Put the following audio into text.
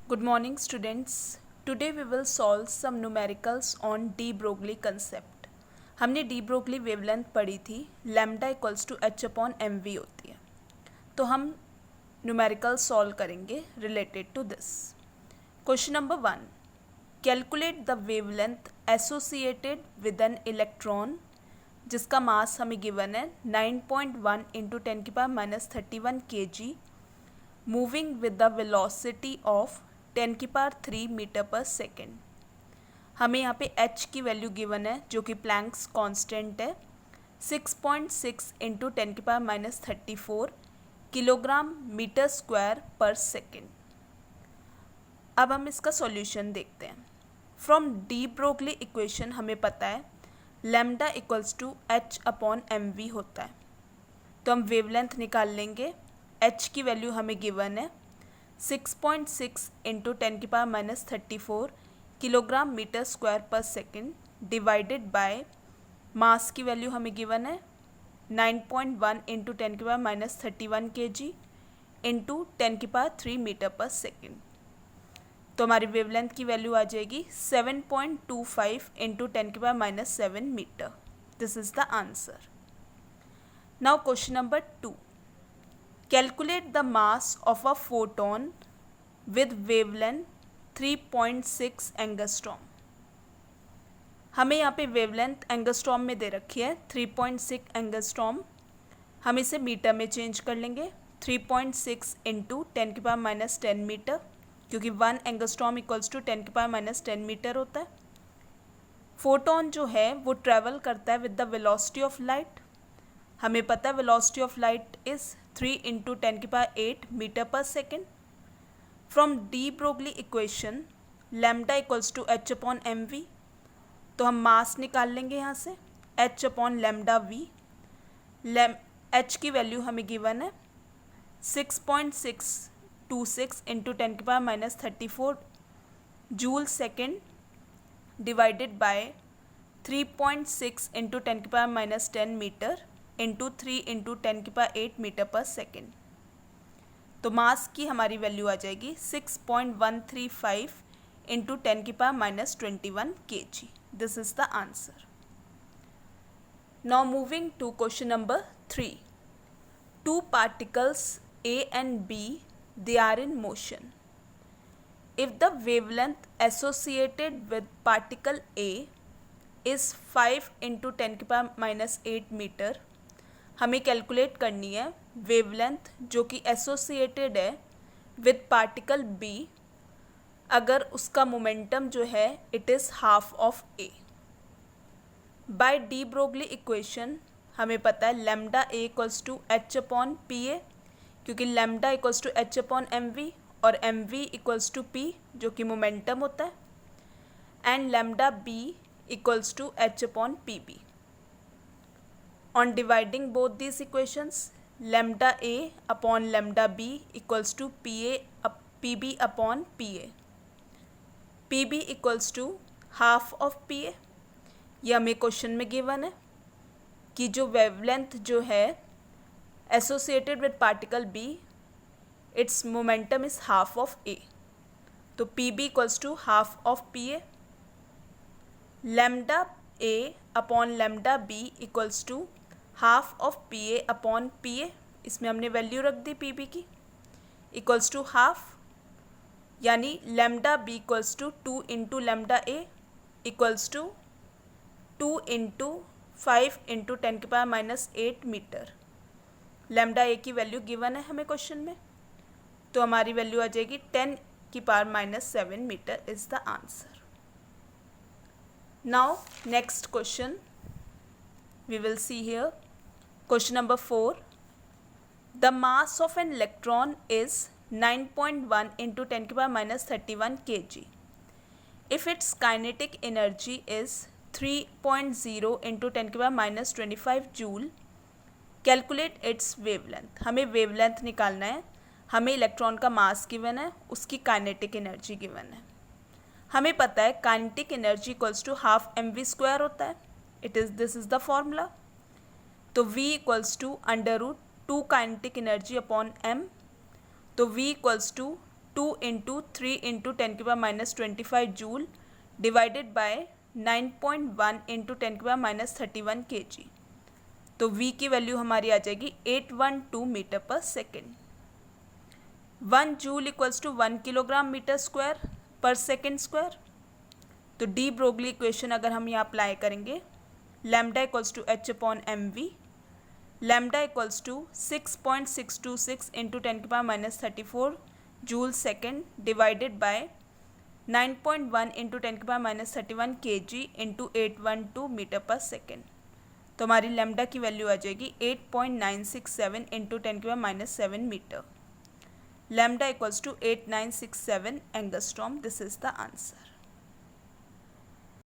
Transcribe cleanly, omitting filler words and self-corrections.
Good morning, students. Today we will solve some numericals on de Broglie concept. हमने de Broglie wavelength पढ़ी थी, lambda equals to H upon M v होती है. तो हम numerical solve करेंगे related to this. Question number 1. Calculate the wavelength associated with an electron जिसका mass हमें गिवन है 9.1 into 10⁻³ kg moving with the velocity of 10⁻³ metre पर second. हमें यहाँ पे h की वैल्यू गिवन है जो कि प्लैंक्स कांस्टेंट है 6.6 इंटू 10⁻³ किलोग्राम मीटर स्क्वायर पर सेकेंड. अब हम इसका सॉल्यूशन देखते हैं. फ्रॉम डी ब्रोगली इक्वेशन हमें पता है lambda equals to H upon M v होता है. तो हम वेवलेंथ निकाल लेंगे. h की वैल्यू हमें गिवन है 6.6 इंटू 10⁻³ किलोग्राम मीटर स्क्वायर पर सेकेंड डिवाइडेड बाय मास की वैल्यू हमें गिवन है 9.1 इंटू 10⁻³ kg इंटू 10⁻³ मीटर पर सेकेंड. तो हमारी वेवलेंथ की वैल्यू आ जाएगी 7.25 into 10⁻⁷ metre. This is the answer. Now question number 2. Calculate the mass of a photon with wavelength 3.6 angstrom. हमें यहाँ पे वेवलेंथ एंगस्ट्रॉम में दे रखी है 3.6 एंगस्ट्रॉम. हम इसे मीटर में चेंज कर लेंगे 3.6 इंटू 10⁻⁻10 मीटर क्योंकि 1 एंगस्ट्रॉम इक्वल्स टू 10⁻⁻10 मीटर होता है. फोटोन जो है वो ट्रैवल करता है with the velocity of light. हमें पता है velocity of light is 3 into 10⁸ metre पर second. From de Broglie equation lambda equals to H upon M V. तो हम मास निकाल लेंगे यहाँ से H upon lambda V. H की वैल्यू हमें गिवन है 6.626 into 10⁻34 joule second divided by 3.6 into 10⁻10 metre into 3 into 10⁸ metre पर सेकेंड. तो मास की हमारी वैल्यू आ जाएगी 6.135 into 10⁻21 kg. This is the answer. Now moving to question number 3. 2 particles A and B, they are in motion. If the wavelength associated with particle A is 5 into 10⁻8 metre. हमें calculate करनी है wavelength जो कि associated है with particle B अगर उसका momentum जो है it is half of A. By de Broglie equation हमें पता है lambda A equals to H upon P A क्योंकि lambda equals to H upon M V और M V equals to P जो कि मोमेंटम होता है and lambda B equals to H upon P B. On dividing both these equations, lambda A upon lambda B equals to PB upon PA. PB equals to half of PA. ये हमें question में given है कि जो wavelength जो है associated with particle B, its momentum is half of A. तो PB equals to half of PA. Lambda A upon lambda B equals to half of P A upon P A. इसमें हमने value रख दी P B की equals to half यानी lambda B equals to 2 into lambda A equals to 2 into 5 into 10⁻8 metre. Lambda A की value given है हमें question में तो हमारी वैल्यू आ जाएगी 10⁻⁷ metre is the answer. Now next question we will see here. Question number 4. The mass of an electron is 9.1 into 10⁻31 kg. If its kinetic energy is 3.0 into 10⁻25 joule, calculate its wavelength. हमें wavelength निकालना है. हमें electron का mass given है, उसकी kinetic energy given है. हमें पता है kinetic energy equals to half m v square होता है. This is the formula. तो V equals to under root 2 kinetic energy upon m. तो V equals to 2 into 3 into 10⁻⁻25 joule divided by 9.1 into 10⁻⁻31 kg। तो V की value हमारी आ जाएगी 812 metre पर second. 1 joule equals to 1 kilogram metre square पर second square. तो de Broglie equation अगर हम यहाँ अप्लाई करेंगे, lambda equals to H upon M v, lambda equals to 6.626 into 10⁻⁻34 joule second divided by 9.1 into 10⁻⁻31 kg into 812 metre पर second. तो हमारी lambda की वैल्यू आ जाएगी 8.967 into 10⁻⁻7 metre. Lambda equals to 8967 angstrom. This is the answer.